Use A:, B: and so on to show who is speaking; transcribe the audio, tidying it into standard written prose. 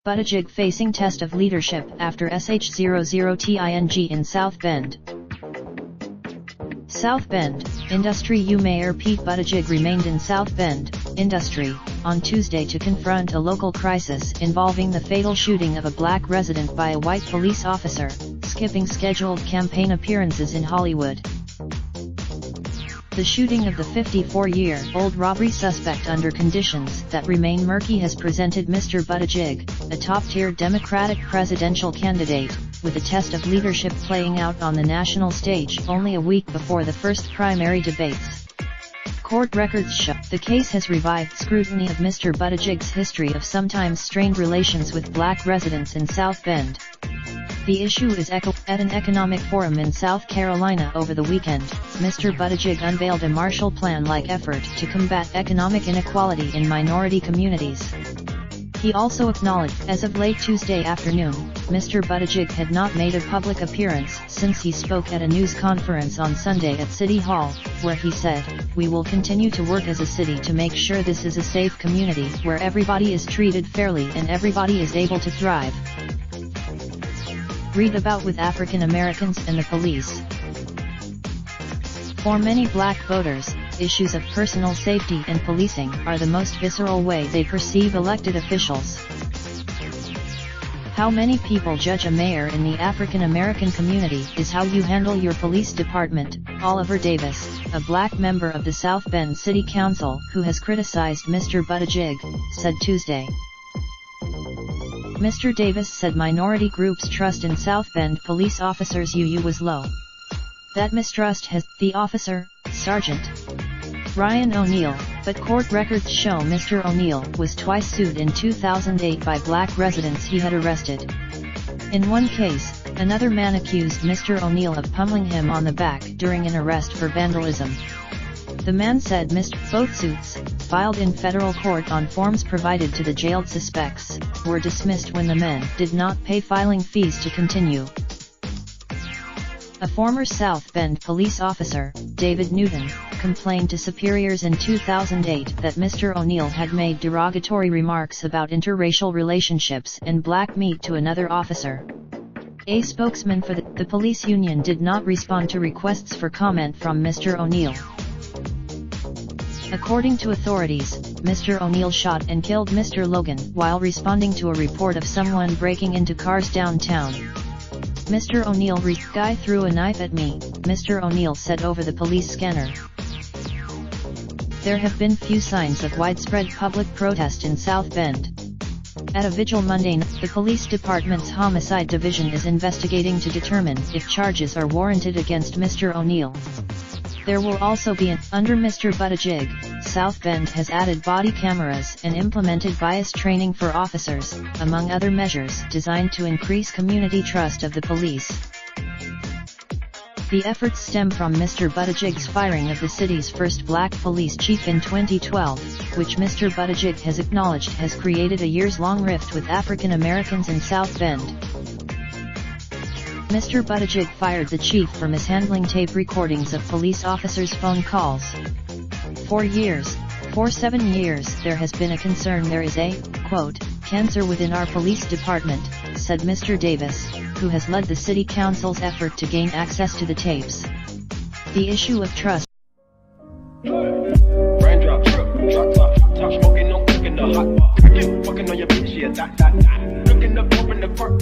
A: Buttigieg facing test of leadership after Sh00ting in South Bend. South Bend, Industry U Mayor Pete Buttigieg remained in South Bend, Industry, on Tuesday to confront a local crisis involving the fatal shooting of a black resident by a white police officer, skipping scheduled campaign appearances in Hollywood. The shooting of the 54-year-old robbery suspect under conditions that remain murky has presented Mr. Buttigieg, a top-tier Democratic presidential candidate, with a test of leadership playing out on the national stage only a week before the first primary debates. Court records show the case has revived scrutiny of Mr. Buttigieg's history of sometimes strained relations with black residents in South Bend. The issue is echoed at an economic forum in South Carolina over the weekend. Mr. Buttigieg unveiled a Marshall Plan-like effort to combat economic inequality in minority communities. He also acknowledged, as of late Tuesday afternoon, Mr. Buttigieg had not made a public appearance since he spoke at a news conference on Sunday at City Hall, where he said, "We will continue to work as a city to make sure this is a safe community where everybody is treated fairly and everybody is able to thrive." Read about with African Americans and the police. For many black voters, issues of personal safety and policing are the most visceral way they perceive elected officials. How many people judge a mayor in the African American community is how you handle your police department, Oliver Davis, a black member of the South Bend City Council who has criticized Mr. Buttigieg, said Tuesday. Mr. Davis said minority groups' trust in South Bend police officers was low. That mistrust has, the officer, Sergeant Ryan O'Neill, but court records show Mr. O'Neill was twice sued in 2008 by black residents he had arrested. In one case, another man accused Mr. O'Neill of pummeling him on the back during an arrest for vandalism. The man said both suits, filed in federal court on forms provided to the jailed suspects, were dismissed when the men did not pay filing fees to continue. A former South Bend police officer, David Newton, complained to superiors in 2008 that Mr. O'Neill had made derogatory remarks about interracial relationships and black meat to another officer. A spokesman for the police union did not respond to requests for comment from Mr. O'Neill. According to authorities, Mr. O'Neill shot and killed Mr. Logan while responding to a report of someone breaking into cars downtown. Mr. O'Neill "Guy threw a knife at me," Mr. O'Neill said over the police scanner. There have been few signs of widespread public protest in South Bend. At a vigil Monday night, the police department's homicide division is investigating to determine if charges are warranted against Mr. O'Neill. There will also be under Mr. Buttigieg, South Bend has added body cameras and implemented bias training for officers, among other measures designed to increase community trust of the police. The efforts stem from Mr. Buttigieg's firing of the city's first black police chief in 2012, which Mr. Buttigieg has acknowledged has created a years-long rift with African Americans in South Bend. Mr. Buttigieg fired the chief for mishandling tape recordings of police officers' phone calls. For 7 years, there has been a concern there is a, quote, cancer within our police department, said Mr. Davis, who has led the city council's effort to gain access to the tapes. The issue of trust.
B: Raindrop, drop top, top smoking, no cooking the hot pot. Fucking on your bitch, yeah, that. Looking up, open the park.